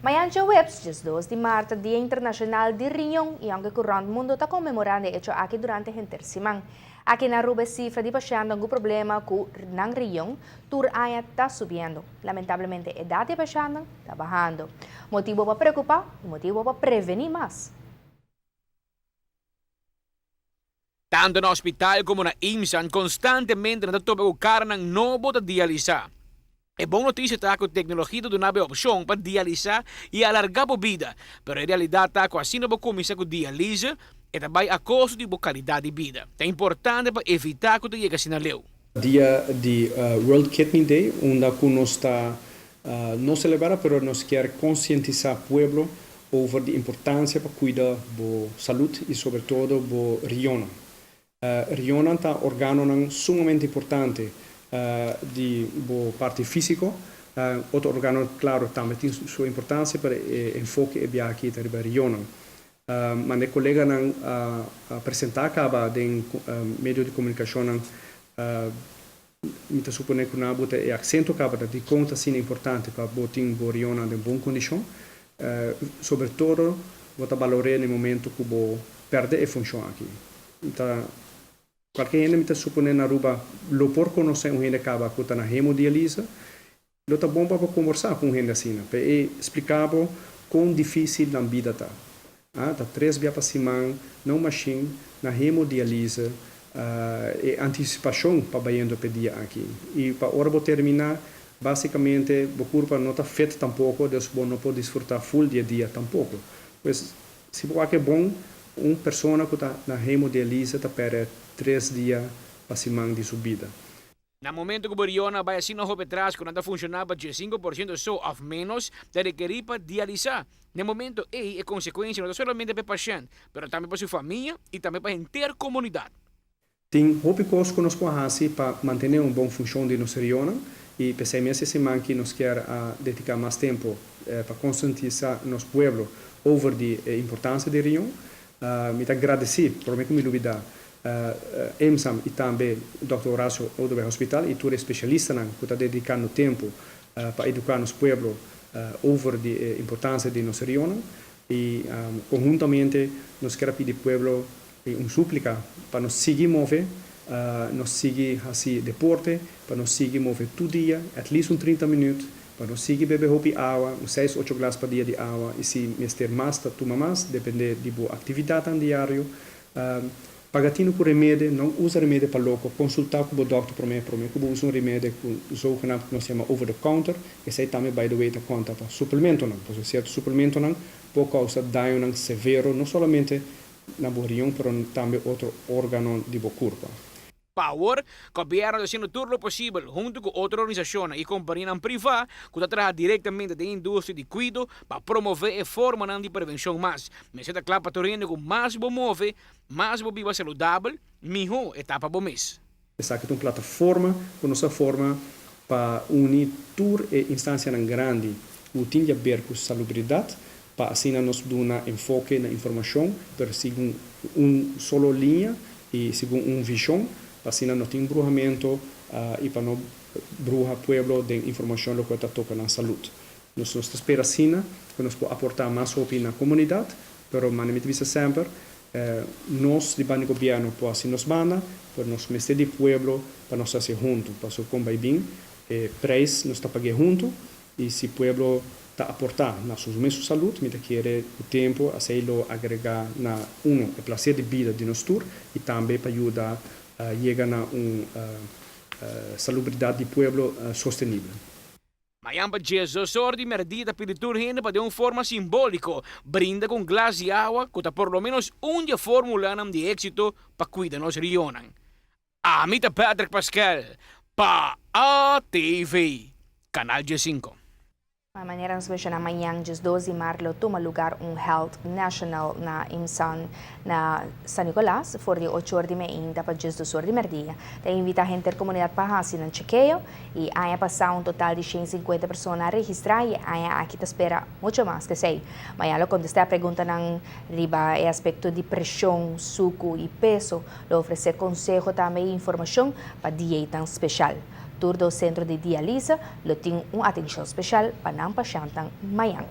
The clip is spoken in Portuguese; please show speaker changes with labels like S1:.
S1: Mañana jueves, 2 de marzo, Día Internacional de Riñón, y aunque el mundo está conmemorando hecho aquí durante el semana. Aquí en Aruba, cifra de pacientes con problema con el riñón, tur año está subiendo. Lamentablemente, la edad de pacientes está bajando. Motivo para preocupar y motivo para prevenir más.
S2: Tanto no hospital como na IMSAN constantemente natutupag o cara ng novo da dialisa. É bom notícia tá que a tecnologia do nave opção para dialisar e alargar a vida, pero a realidade tá com assim não vou começar com dialisa e também a custo de boa qualidade de vida. É importante para evitar que tu chegue assim na leu.
S3: Dia de World Kidney Day, onde nós está não celebrar, pero nós quer conscientizar o povo over a importância para cuidar da saúde e sobretudo da riona. Riona é um órgão sumamente importante de parte física, outro órgão, claro, também tem sua importância para o enfoque e aqui da riona. Mas o colega não apresentar acaba em meio de comunicação me supone que não bote e acento acaba de conta sim importante para botar a riona em boa condição, sobretudo botar valor no momento que bo perde a função aqui. Então qualquer gente me supone na Aruba, lo por conhecer um gente acaba que está na hemodiálise, lo tá bom para conversar com gente assim, para explicar quão difícil a vida tá. Tá 3 vezes por semana, não machine, na hemodiálise, e antecipação para baiando pedir aqui. E para hora vou terminar, basicamente, o corpo não está feito tampouco, Deus não pode desfrutar full dia a dia tampouco. Pois, se for é bom, uma pessoa que está na hemodiálise está para 3 dias para semana de subida.
S2: No momento que o Riona vai assim no roupa atrás, quando está funcionando para 5% só ou menos, de requerir para dialisar. No momento, é consequência não somente para o paciente, mas também para sua família e também para a inteira comunidade.
S3: Tem roupa que nós podemos para manter uma boa função de nossa riona e pensei essa semana que nós quer dedicar mais tempo para conscientizar nosso povo over a importância da riona. Me agradecer, por mim que me duvidar. EMSAM e também o Dr. Horácio Odover Hospital e tudo especialista que está dedicando tempo para educar nosso povo over a importância de nossa região e conjuntamente nós queremos pedir ao povo súplica para nós seguir mover, nós seguir assim deporte, para nós seguir mover todo dia, at least 30 minutos, para nós seguir beber água, 6 8 glasses por dia de água e se mister mais, toma mais, depende de boa atividade diário. Pagatino por remédio, não usa remédio para louco, consultar com o doutor para mim que usa um remédio que nós chamamos over the counter, e sei também, by the way, da conta para suplemento não, porque certo suplemento não pode causar dano severo, não somente na riñón, mas também outro órgão de corpo.
S2: Power, governo haciendo todo lo posible junto con otras organizaciones y compañías privadas que trabajan directamente de la industria de cuidado para promover formas de prevención más. Me siento claro para que más se move, más se viva saludable, mejor etapa para mes.
S3: Essa aqui é uma plataforma, com nossa forma para unir toda a instância grande, que tem a ver com salubridade, para assim nós dar enfoque na informação, para seguir solo linha e seguir visão, assim não tem embrujamento e para não bruxa pueblo de informação que está tocando na saúde. Nós esperamos assim que nós podemos aportar mais opinião na comunidade, mas manimamente vista sempre, nós de banco governo podemos nos banda, para nós mestre de pueblo, para nós fazer junto, para o combai bem, preço nós está pagando junto e se pueblo está aportar na sua mesma saúde, me quer o tempo a se agregar na o prazer de vida de nós tour e também para ajudar chega na salubridade do povo sostenível.
S2: Mayamba Jesus sordi medida peditur gente para de uma forma simbólica brinda com glas de água que por lo menos dia fórmula de éxito para cuidar nos rionan. Amita Patrick Pascal para ATV Canal G5.
S1: De maneira especial, amanhã, dia 12 de março, toma lugar Health National na IMSAN na San Nicolás, for de 8 horas de manhã para dia 2 horas de merdia. Tem invita a gente da comunidade para assinar chequeio e aí passar um total de 150 pessoas a registrar e aí aqui te espera muito mais que sei. Amanhã, quando está a pergunta ng riba é aspecto de pressão, suco e peso, oferecer conselho também e informação para dieta especial. Tour do Centro de Dialisa, lo tem uma atenção especial para não pacientes mayang.